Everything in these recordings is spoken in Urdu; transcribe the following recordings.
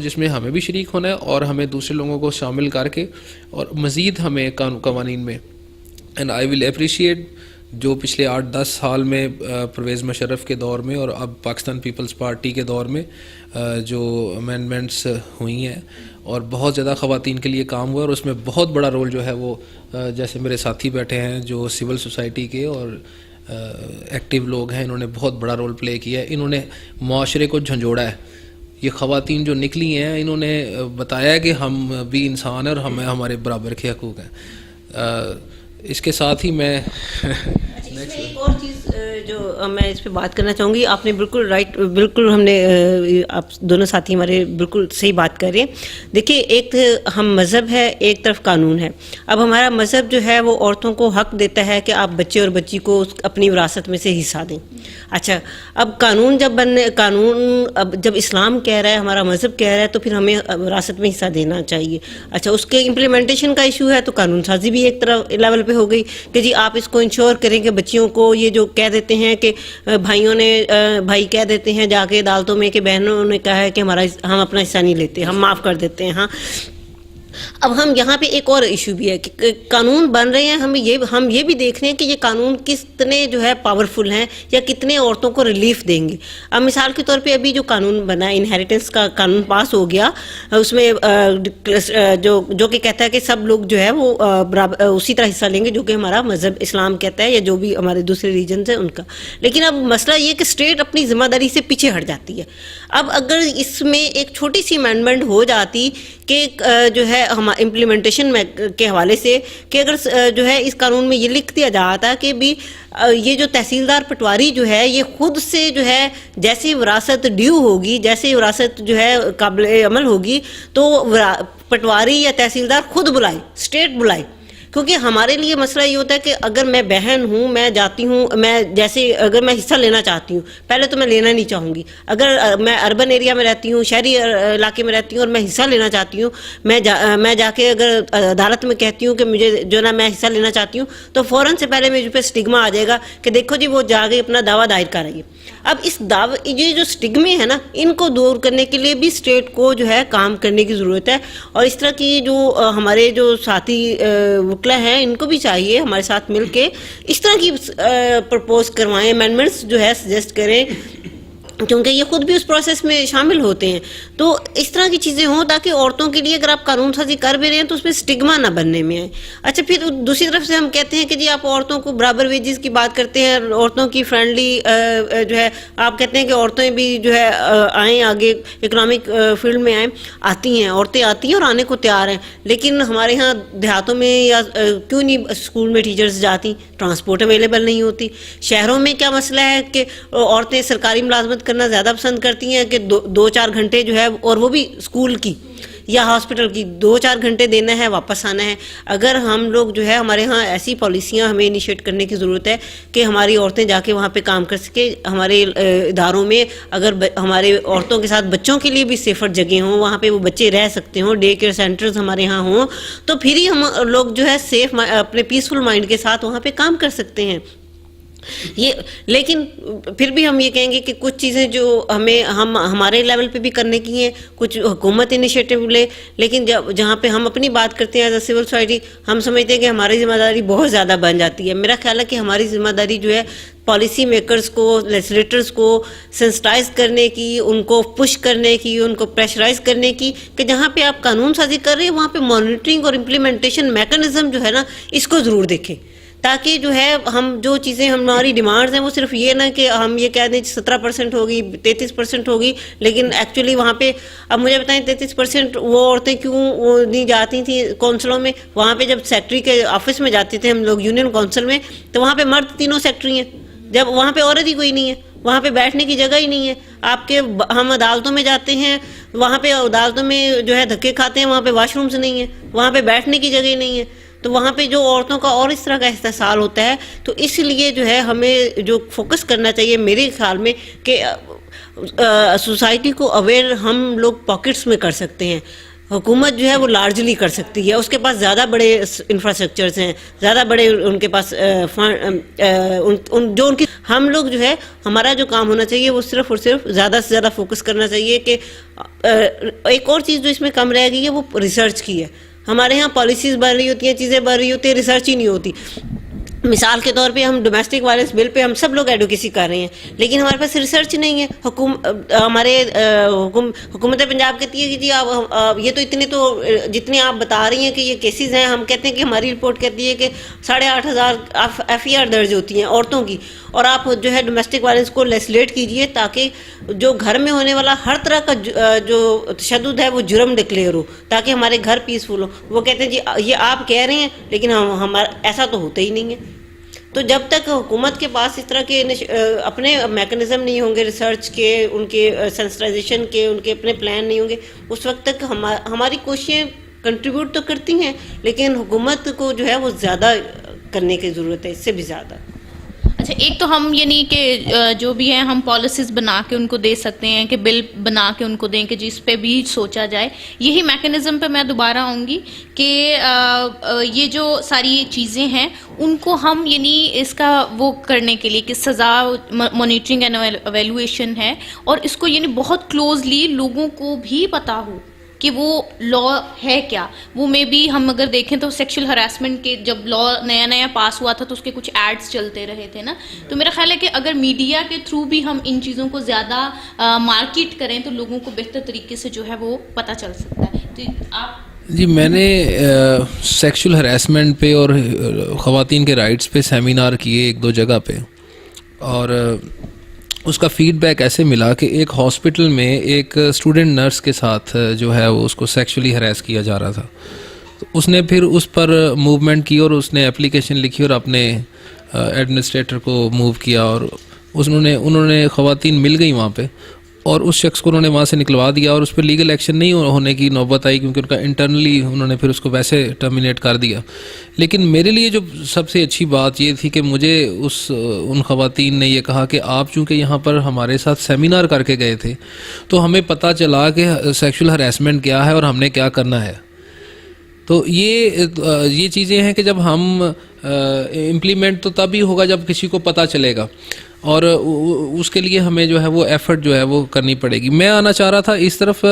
جس میں ہمیں بھی شریک ہونا ہے اور ہمیں دوسرے لوگوں کو شامل کر کے اور مزید ہمیں قوانین میں. اینڈ آئی ول اپریشیٹ جو پچھلے 8-10 سال میں پرویز مشرف کے دور میں اور اب پاکستان پیپلز پارٹی کے دور میں جو امینڈمنٹس ہوئی ہیں اور بہت زیادہ خواتین کے لیے کام ہوا، اور اس میں بہت بڑا رول جو ہے وہ جیسے میرے ساتھی بیٹھے ہیں جو سول سوسائٹی کے اور ایکٹیو لوگ ہیں، انہوں نے بہت بڑا رول پلے کیا ہے. انہوں نے معاشرے کو جھنجھوڑا ہے. یہ خواتین جو نکلی ہیں انہوں نے بتایا کہ ہم بھی انسان ہیں اور ہمیں ہمارے برابر کے حقوق ہیں. اس کے ساتھ ہی میں ایک اور چیز جو میں اس پہ بات کرنا چاہوں گی، آپ نے بالکل رائٹ، بالکل ہم نے آپ دونوں ساتھی ہمارے بالکل صحیح بات کر رہے ہیں. دیکھیے، ایک ہم مذہب ہے، ایک طرف قانون ہے. اب ہمارا مذہب جو ہے وہ عورتوں کو حق دیتا ہے کہ آپ بچے اور بچی کو اپنی وراثت میں سے حصہ دیں. اچھا، اب قانون جب اسلام کہہ رہا ہے، ہمارا مذہب کہہ رہا ہے، تو پھر ہمیں وراثت میں حصہ دینا چاہیے. اچھا، اس کے امپلیمنٹیشن کا ایشو ہے تو قانون سازی بھی ایک طرف لیول پہ ہو گئی کہ جی آپ اس کو انشور کریں کہ بچیوں کو یہ جو کہہ دیتے ہیں کہ بھائی کہہ دیتے ہیں جا کے عدالتوں میں کہ بہنوں نے کہا ہے کہ ہم اپنا حصہ نہیں لیتے، ہم معاف کر دیتے ہیں. ہاں، اب ہم یہاں پہ ایک اور ایشو بھی ہے کہ قانون بن رہے ہیں، ہم یہ بھی دیکھ رہے ہیں کہ یہ قانون کتنے جو ہے پاورفل ہیں یا کتنے عورتوں کو ریلیف دیں گے. اب مثال کے طور پہ ابھی جو قانون بنا ہے، انہیریٹنس کا قانون پاس ہو گیا، اس میں جو کہ کہتا ہے کہ سب لوگ جو ہے وہ اسی طرح حصہ لیں گے جو کہ ہمارا مذہب اسلام کہتا ہے یا جو بھی ہمارے دوسرے ریجنز ہیں ان کا. لیکن اب مسئلہ یہ کہ اسٹیٹ اپنی ذمہ داری سے پیچھے ہٹ جاتی ہے. اب اگر اس میں ایک چھوٹی سی امینڈمنٹ ہو جاتی کہ جو ہے امپلیمنٹیشن کے حوالے سے کہ اگر جو ہے اس قانون میں یہ لکھ دیا جاتا کہ بھی یہ جو تحصیلدار پٹواری جو ہے یہ خود سے جو ہے جیسے وراثت ڈیو ہوگی، جیسے وراثت جو ہے قابل عمل ہوگی، تو پٹواری یا تحصیلدار خود بلائے، اسٹیٹ بلائے. کیونکہ ہمارے لیے مسئلہ یہ ہوتا ہے کہ اگر میں بہن ہوں، میں جاتی ہوں، اگر میں حصہ لینا چاہتی ہوں، پہلے تو میں لینا نہیں چاہوں گی. اگر میں اربن ایریا میں رہتی ہوں، شہری علاقے میں رہتی ہوں اور میں حصہ لینا چاہتی ہوں، میں جا کے اگر عدالت میں کہتی ہوں کہ مجھے جو نا میں حصہ لینا چاہتی ہوں، تو فوراً سے پہلے مجھ پہ اسٹگما آ جائے گا کہ دیکھو جی وہ جا کے اپنا دعویٰ دائر کر رہی ہے. اب یہ جو اسٹگمے ہیں نا، ان کو دور کرنے کے لیے بھی اسٹیٹ کو جو ہے کام کرنے کی ضرورت ہے. اور اس طرح کی جو ہمارے جو ساتھی وکلا ہیں ان کو بھی چاہیے ہمارے ساتھ مل کے اس طرح کی پرپوز کروائیں، امینڈمنٹس جو ہے سجیسٹ کریں، کیونکہ یہ خود بھی اس پروسیس میں شامل ہوتے ہیں. تو اس طرح کی چیزیں ہوں تاکہ عورتوں کے لیے اگر آپ قانون سازی کر بھی رہے ہیں تو اس میں اسٹگما نہ بننے میں آئے. اچھا، پھر دوسری طرف سے ہم کہتے ہیں کہ جی آپ عورتوں کو برابر ویجز کی بات کرتے ہیں، عورتوں کی فرینڈلی جو ہے آپ کہتے ہیں کہ عورتیں بھی جو ہے آئیں آگے، اکنامک فیلڈ میں آتی ہیں، عورتیں آتی ہیں اور آنے کو تیار ہیں. لیکن ہمارے ہاں دیہاتوں میں یا کیوں نہیں اسکول میں ٹیچرز جاتی، ٹرانسپورٹ اویلیبل نہیں ہوتی. شہروں میں کیا مسئلہ ہے کہ عورتیں سرکاری ملازمت کرنا زیادہ پسند کرتی ہیں کہ 2-4 گھنٹے جو ہے، اور وہ بھی اسکول کی یا ہاسپٹل کی 2-4 گھنٹے دینا ہے، واپس آنا ہے. اگر ہم لوگ جو ہے ہمارے ہاں ایسی پالیسیاں ہمیں انیشیٹ کرنے کی ضرورت ہے کہ ہماری عورتیں جا کے وہاں پہ کام کر سکے. ہمارے اداروں میں اگر ہمارے عورتوں کے ساتھ بچوں کے لیے بھی سیفر جگہ ہوں، وہاں پہ وہ بچے رہ سکتے ہوں، ڈے کیئر سینٹرز ہمارے ہاں ہوں، تو پھر ہی ہم لوگ جو ہے سیف اپنے پیسفل مائنڈ کے ساتھ وہاں پہ کام کر سکتے ہیں. لیکن پھر بھی ہم یہ کہیں گے کہ کچھ چیزیں جو ہمارے لیول پہ بھی کرنے کی ہیں، کچھ حکومت انیشیٹو لے. لیکن جہاں پہ ہم اپنی بات کرتے ہیں ایز اے سول سوسائٹی، ہم سمجھتے ہیں کہ ہماری ذمہ داری بہت زیادہ بن جاتی ہے. میرا خیال ہے کہ ہماری ذمہ داری جو ہے پالیسی میکرز کو، لیجسلیٹرز کو سینسٹائز کرنے کی، ان کو پش کرنے کی، ان کو پریشرائز کرنے کی کہ جہاں پہ آپ قانون سازی کر رہے ہیں وہاں پہ مانیٹرنگ اور امپلیمنٹیشن میکانزم جو ہے نا، اس کو ضرور دیکھیں، تاکہ جو ہے ہم جو چیزیں ہماری ڈیمانڈز ہیں وہ صرف یہ نہ کہ ہم یہ کہہ دیں 17% ہوگی، 33% ہوگی، لیکن ایکچولی وہاں پہ اب مجھے بتائیں 33% وہ عورتیں کیوں نہیں جاتی تھیں کونسلوں میں؟ وہاں پہ جب سیکٹری کے آفس میں جاتے تھے ہم لوگ یونین کونسل میں، تو وہاں پہ مرد تینوں سیکٹری ہیں، جب وہاں پہ عورت ہی کوئی نہیں ہے، وہاں پہ بیٹھنے کی جگہ ہی نہیں ہے. ہم عدالتوں میں جاتے ہیں، وہاں پہ عدالتوں میں جو ہے دھکے کھاتے ہیں، وہاں پہ واش رومز نہیں ہیں، وہاں پہ بیٹھنے کی جگہ ہی نہیں ہے. تو وہاں پہ جو عورتوں کا اور اس طرح کا استحصال ہوتا ہے. تو اس لیے جو ہے ہمیں جو فوکس کرنا چاہیے میرے خیال میں کہ سوسائٹی کو اویئر ہم لوگ پاکٹس میں کر سکتے ہیں. حکومت جو ہے وہ لارجلی کر سکتی ہے، اس کے پاس زیادہ بڑے انفراسٹرکچرز ہیں، زیادہ بڑے ان کے پاس جو ان کی. ہم لوگ جو ہے ہمارا جو کام ہونا چاہیے وہ صرف اور صرف زیادہ سے زیادہ فوکس کرنا چاہیے کہ ایک اور چیز جو اس میں کم رہ گئی ہے وہ ریسرچ کی ہے. ہمارے ہاں پالیسیز بن رہی ہوتی ہیں، چیزیں بن رہی ہوتی ہیں، ریسرچ ہی نہیں ہوتی. مثال کے طور پہ ہم ڈومیسٹک وائلنس بل پہ ہم سب لوگ ایڈوکیسی کر رہے ہیں، لیکن ہمارے پاس ریسرچ نہیں ہے. حکومت پنجاب کہتی ہے کہ جی آپ یہ تو اتنے تو جتنے آپ بتا رہی ہیں کہ یہ کیسز ہیں، ہم کہتے ہیں کہ ہماری رپورٹ کہتی ہے کہ 8,500 FER درج ہوتی ہیں عورتوں کی، اور آپ جو ہے ڈومیسٹک وائلنس کو لیسلیٹ کیجئے تاکہ جو گھر میں ہونے والا ہر طرح کا جو تشدد ہے وہ جرم ڈکلیئر ہو، تاکہ ہمارے گھر پیسفل ہو. وہ کہتے ہیں جی یہ آپ کہہ رہے ہیں لیکن ایسا تو ہوتا ہی نہیں ہے. تو جب تک حکومت کے پاس اس طرح کے اپنے میکنزم نہیں ہوں گے ریسرچ کے، ان کے سینسٹائزیشن کے، ان کے اپنے پلان نہیں ہوں گے، اس وقت تک ہماری کوششیں کنٹریبیوٹ تو کرتی ہیں، لیکن حکومت کو جو ہے وہ زیادہ کرنے کی ضرورت ہے، اس سے بھی زیادہ. اچھا، ایک تو ہم یعنی کہ جو بھی ہیں ہم پالیسیز بنا کے ان کو دے سکتے ہیں کہ بل بنا کے ان کو دیں کہ جس پہ بھی سوچا جائے. یہی میکنزم پہ میں دوبارہ آؤں گی کہ یہ جو ساری چیزیں ہیں ان کو ہم یعنی اس کا وہ کرنے کے لیے کہ سزا مانیٹرنگ اینڈ ایویلویشن ہے، اور اس کو یعنی بہت کلوزلی لوگوں کو بھی پتہ ہو کہ وہ لا ہے کیا. وہ میں بھی ہم اگر دیکھیں تو سیکشل ہراسمنٹ کے جب لا نیا نیا پاس ہوا تھا تو اس کے کچھ ایڈز چلتے رہے تھے نا. تو میرا خیال ہے کہ اگر میڈیا کے تھرو بھی ہم ان چیزوں کو زیادہ مارکیٹ کریں تو لوگوں کو بہتر طریقے سے جو ہے وہ پتہ چل سکتا ہے. تو آپ جی، میں نے سیکشل ہراسمنٹ پہ اور خواتین کے رائٹس پہ سیمینار کیے 1-2 جگہ پہ، اور اس کا فیڈ بیک ایسے ملا کہ ایک ہاسپٹل میں ایک اسٹوڈنٹ نرس کے ساتھ جو ہے وہ اس کو سیکشولی ہراس کیا جا رہا تھا. تو اس نے پھر اس پر موومنٹ کی اور اس نے اپلیکیشن لکھی اور اپنے ایڈمنسٹریٹر کو موو کیا، اور انہوں نے خواتین مل گئی وہاں پہ، اور اس شخص کو انہوں نے وہاں سے نکلوا دیا، اور اس پہ لیگل ایکشن نہیں ہونے کی نوبت آئی کیونکہ ان کا انٹرنلی انہوں نے پھر اس کو ویسے ٹرمینیٹ کر دیا. لیکن میرے لیے جو سب سے اچھی بات یہ تھی کہ مجھے ان خواتین نے یہ کہا کہ آپ چونکہ یہاں پر ہمارے ساتھ سیمینار کر کے گئے تھے تو ہمیں پتہ چلا کہ سیکشل ہراسمنٹ کیا ہے اور ہم نے کیا کرنا ہے. تو یہ چیزیں ہیں کہ جب ہم امپلیمنٹ تو تب ہی ہوگا جب کسی کو پتہ چلے گا، اور اس کے لیے ہمیں جو ہے وہ ایفرٹ جو ہے وہ کرنی پڑے گی. میں آنا چاہ رہا تھا اس طرف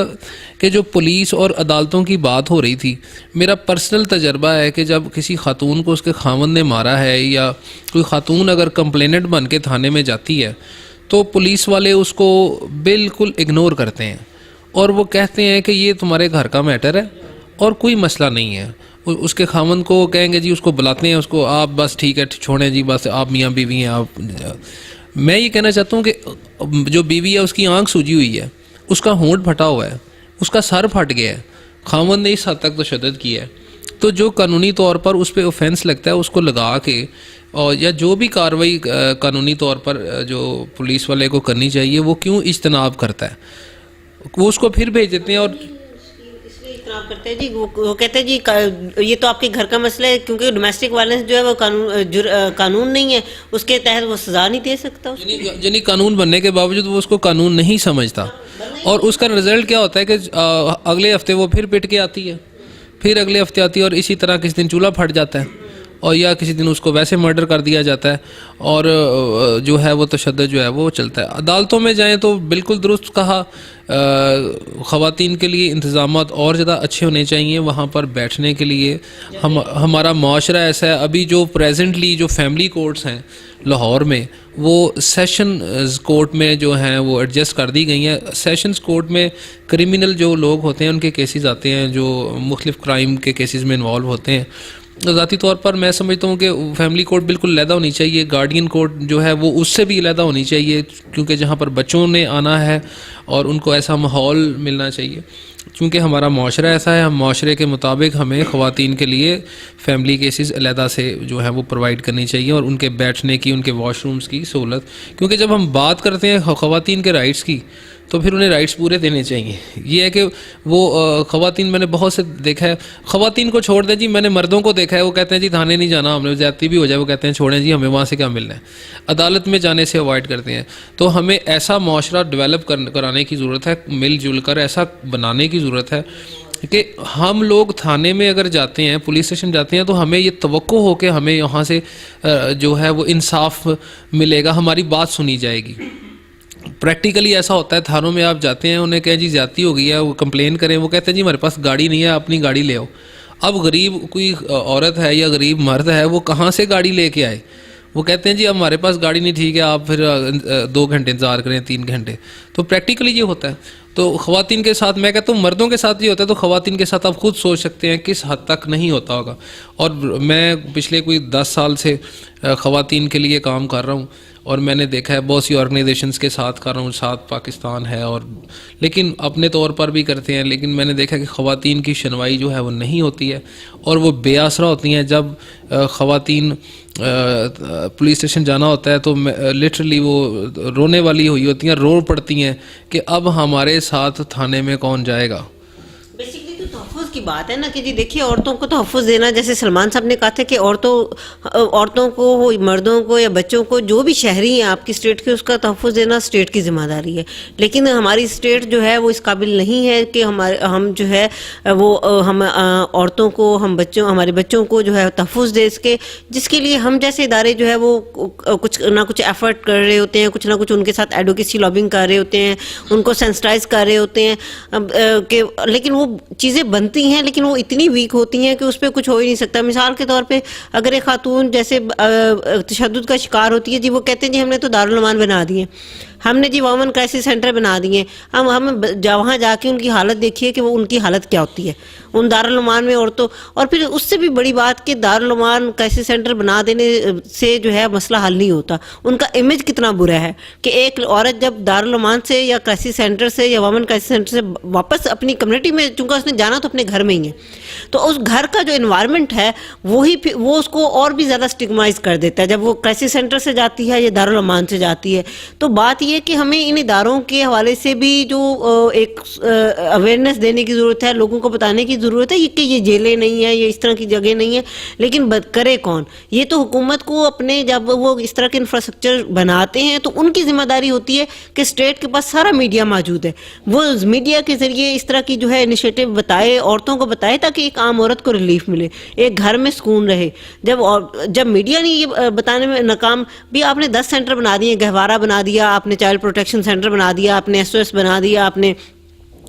کہ جو پولیس اور عدالتوں کی بات ہو رہی تھی، میرا پرسنل تجربہ ہے کہ جب کسی خاتون کو اس کے خاوند نے مارا ہے، یا کوئی خاتون اگر کمپلیننٹ بن کے تھانے میں جاتی ہے تو پولیس والے اس کو بالکل اگنور کرتے ہیں، اور وہ کہتے ہیں کہ یہ تمہارے گھر کا میٹر ہے اور کوئی مسئلہ نہیں ہے. اس کے خاوند کو کہیں گے جی، اس کو بلاتے ہیں، اس کو آپ بس ٹھیک ہے چھوڑیں جی، بس آپ میاں بیوی ہیں. آپ میں یہ کہنا چاہتا ہوں کہ جو بیوی ہے اس کی آنکھ سوجی ہوئی ہے، اس کا ہونٹ پھٹا ہوا ہے، اس کا سر پھٹ گیا ہے، خاوند نے اس حد تک تشدد کیا ہے، تو جو قانونی طور پر اس پہ اوفینس لگتا ہے اس کو لگا کے، اور یا جو بھی کارروائی قانونی طور پر جو پولیس والے کو کرنی چاہیے وہ کیوں اجتناب کرتا ہے؟ وہ اس کو پھر بھیج دیتے ہیں. اور کرتے ہیں جی، وہ کہتے ہیں جی یہ تو آپ کے گھر کا مسئلہ ہے، کیونکہ ڈومیسٹک وائلنس جو ہے وہ قانون نہیں ہے، اس کے تحت وہ سزا نہیں دے سکتا. یعنی قانون بننے کے باوجود وہ اس کو قانون نہیں سمجھتا، اور اس کا رزلٹ کیا ہوتا ہے کہ اگلے ہفتے وہ پھر پٹ کے آتی ہے، پھر اگلے ہفتے آتی ہے، اور اسی طرح کسی دن چولہا پھٹ جاتا ہے، اور یا کسی دن اس کو ویسے مرڈر کر دیا جاتا ہے، اور جو ہے وہ تشدد جو ہے وہ چلتا ہے. عدالتوں میں جائیں تو بالکل درست کہا، خواتین کے لیے انتظامات اور زیادہ اچھے ہونے چاہیے. وہاں پر بیٹھنے کے لیے ہمارا معاشرہ ایسا ہے، ابھی جو پریزنٹلی جو فیملی کورٹس ہیں لاہور میں، وہ سیشنز کورٹ میں جو ہیں وہ ایڈجسٹ کر دی گئی ہیں. سیشنز کورٹ میں کریمنل جو لوگ ہوتے ہیں ان کے کیسز آتے ہیں، جو مختلف کرائم کے کیسز میں انوالو ہوتے ہیں. ذاتی طور پر میں سمجھتا ہوں کہ فیملی کورٹ بالکل علیحدہ ہونی چاہیے، گارڈین کورٹ جو ہے وہ اس سے بھی علیحدہ ہونی چاہیے، کیونکہ جہاں پر بچوں نے آنا ہے اور ان کو ایسا ماحول ملنا چاہیے. چونکہ ہمارا معاشرہ ایسا ہے، ہم معاشرے کے مطابق ہمیں خواتین کے لیے فیملی کیسز علیحدہ سے جو ہے وہ پرووائڈ کرنی چاہیے، اور ان کے بیٹھنے کی، ان کے واش رومز کی سہولت. کیونکہ جب ہم بات کرتے ہیں خواتین کے رائٹس کی تو پھر انہیں رائٹس پورے دینے چاہیے. یہ ہے کہ وہ خواتین، میں نے بہت سے دیکھا ہے، خواتین کو چھوڑ دیں جی، میں نے مردوں کو دیکھا ہے وہ کہتے ہیں جی تھانے نہیں جانا، ہم نے زیادتی بھی ہو جائے وہ کہتے ہیں چھوڑیں جی، ہمیں وہاں سے کیا ملنا ہے، عدالت میں جانے سے اوائڈ کرتے ہیں. تو ہمیں ایسا معاشرہ ڈیولپ کرانے کی ضرورت ہے، مل جل کر ایسا بنانے کی ضرورت ہے کہ ہم لوگ تھانے میں اگر جاتے ہیں, پولیس اسٹیشن جاتے ہیں, تو ہمیں یہ توقع ہو کہ ہمیں یہاں سے جو ہے وہ انصاف ملے گا, ہماری بات سنی جائے گی. پریکٹیکلی ایسا ہوتا ہے, تھانوں میں آپ جاتے ہیں, انہیں کہیں جی زیادتی ہو گئی ہے, وہ کمپلین کریں, وہ کہتے ہیں جی ہمارے پاس گاڑی نہیں ہے, اپنی گاڑی لے آؤ. اب غریب کوئی عورت ہے یا غریب مرد ہے, وہ کہاں سے گاڑی لے کے آئے؟ وہ کہتے ہیں جی اب ہمارے پاس گاڑی نہیں, ٹھیک ہے آپ پھر 2 گھنٹے انتظار کریں, 3 گھنٹے. تو پریکٹیکلی یہ ہوتا ہے. تو خواتین کے ساتھ, میں کہتا ہوں مردوں کے ساتھ یہ ہوتا ہے, تو خواتین کے ساتھ آپ خود سوچ سکتے ہیں کس حد تک نہیں ہوتا ہوگا. اور میں پچھلے کوئی 10 سال سے خواتین کے لیے کام کر رہا ہوں, اور میں نے دیکھا ہے بہت سی آرگنائزیشنز کے ساتھ کر رہا ہوں, ساتھ پاکستان ہے, اور لیکن اپنے طور پر بھی کرتے ہیں, لیکن میں نے دیکھا کہ خواتین کی شنوائی جو ہے وہ نہیں ہوتی ہے, اور وہ بے آسرا ہوتی ہیں. جب خواتین پولیس اسٹیشن جانا ہوتا ہے تو لٹرلی وہ رونے والی ہوئی ہوتی ہیں, رو پڑتی ہیں کہ اب ہمارے ساتھ تھانے میں کون جائے گا. بیسکلی تو تحفظ کی بات ہے نا کہ جی دیکھیے عورتوں کو تحفظ دینا, جیسے سلمان صاحب نے کہا تھا کہ عورتوں کو, مردوں کو یا بچوں کو, جو بھی شہری ہیں آپ کی اسٹیٹ کے, اس کا تحفظ دینا اسٹیٹ کی ذمہ داری ہے. لیکن ہماری اسٹیٹ جو ہے وہ اس قابل نہیں ہے کہ ہم جو ہے وہ ہم عورتوں کو, ہمارے بچوں کو جو ہے تحفظ دے سکے, جس کے لیے ہم جیسے ادارے جو ہے وہ کچھ نہ کچھ ایفرٹ کر رہے ہوتے ہیں, کچھ نہ کچھ ان کے ساتھ ایڈوکیسی لابنگ کر رہے ہوتے ہیں, ان کو سینسٹائز کر رہے ہوتے ہیں کہ, لیکن وہ چیزیں بنتی ہیں لیکن وہ اتنی ویک ہوتی ہیں کہ اس پہ کچھ ہو ہی نہیں سکتا. مثال کے طور پہ اگر ایک خاتون جیسے تشدد کا شکار ہوتی ہے, جی وہ کہتے ہیں جی ہم نے تو دارالمان بنا دیے, ہم نے جی وومن کرائسس سینٹر بنا دیے, ہم وہاں جا کے ان کی حالت دیکھیے کہ وہ ان کی حالت کیا ہوتی ہے ان دارالمان میں عورتوں. اور پھر اس سے بھی بڑی بات کہ دارالمان کرائسس سینٹر بنا دینے سے جو ہے مسئلہ حل نہیں ہوتا, ان کا امیج کتنا برا ہے کہ ایک عورت جب دارالمان سے یا کرائسس سینٹر سے یا وومن کرائسس سینٹر سے واپس اپنی کمیونٹی میں, چونکہ اس نے جانا تو اپنے گھر میں ہی ہے, تو اس گھر کا جو انوائرمنٹ ہے وہ اس کو اور بھی زیادہ سٹگمائز کر دیتا ہے جب وہ کرائسس سینٹر سے جاتی ہے یا دارالمان سے جاتی ہے. تو بات یہ کہ ہمیں ان اداروں کے حوالے سے بھی جو ایک اویئرنیس دینے کی ضرورت ہے, لوگوں کو بتانے کی ضرورت ہے کہ یہ جیلیں نہیں ہیں, یہ اس طرح کی جگہ نہیں ہے, لیکن کرے کون؟ یہ تو حکومت کو اپنے, جب وہ اس طرح کے انفراسٹرکچر بناتے ہیں تو ان کی ذمہ داری ہوتی ہے کہ اسٹیٹ کے پاس سارا میڈیا موجود ہے, وہ میڈیا کے ذریعے اس طرح کی جو ہے انیشیٹو بتائے, عورتوں کو بتائے, تاکہ ایک عام عورت کو ریلیف ملے, ایک گھر میں سکون رہے. جب میڈیا نے یہ بتانے میں ناکام, بھی آپ نے 10 سینٹر بنا دیے, گہوارہ بنا دیا آپ نے, چائلڈ پروٹیکشن سینٹر بنا دیا آپ نے, SOS بنا دیا آپ نے,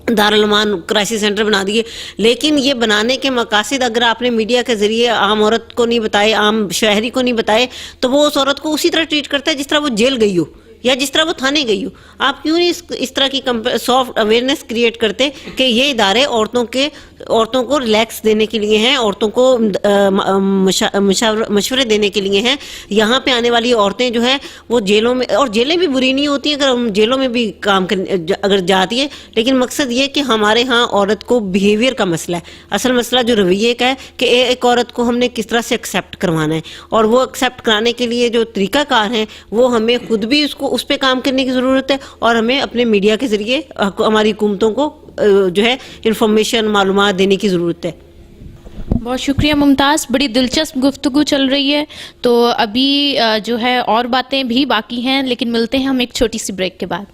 دارالمان کرائسس سینٹر بنا دیے, لیکن یہ بنانے کے مقاصد اگر آپ نے میڈیا کے ذریعے عام عورت کو نہیں بتائے, عام شہری کو نہیں بتائے, تو وہ اس عورت کو اسی طرح ٹریٹ کرتا ہے جس طرح وہ جیل گئی ہو یا جس طرح وہ تھانے گئی ہو. آپ کیوں نہیں اس طرح کی سافٹ اویئرنیس کریٹ کرتے کہ یہ ادارے عورتوں کو ریلیکس دینے کے لیے ہیں, عورتوں کو مشورے دینے کے لیے ہیں. یہاں پہ آنے والی عورتیں جو ہیں وہ جیلوں میں, اور جیلیں بھی بری نہیں ہوتی ہیں اگر جیلوں میں بھی کام اگر جاتی ہے, لیکن مقصد یہ کہ ہمارے ہاں عورت کو بیہیویئر کا مسئلہ ہے, اصل مسئلہ جو رویے کا ہے کہ ایک عورت کو ہم نے کس طرح سے ایکسیپٹ کروانا ہے, اور وہ ایکسیپٹ کرانے کے لیے جو طریقہ کار ہیں وہ ہمیں خود بھی اس پہ کام کرنے کی ضرورت ہے, اور ہمیں اپنے میڈیا کے ذریعے ہماری حکومتوں کو جو ہے انفارمیشن, معلومات دینے کی ضرورت ہے. بہت شکریہ ممتاز, بڑی دلچسپ گفتگو چل رہی ہے. تو ابھی جو ہے اور باتیں بھی باقی ہیں, لیکن ملتے ہیں ہم ایک چھوٹی سی بریک کے بعد.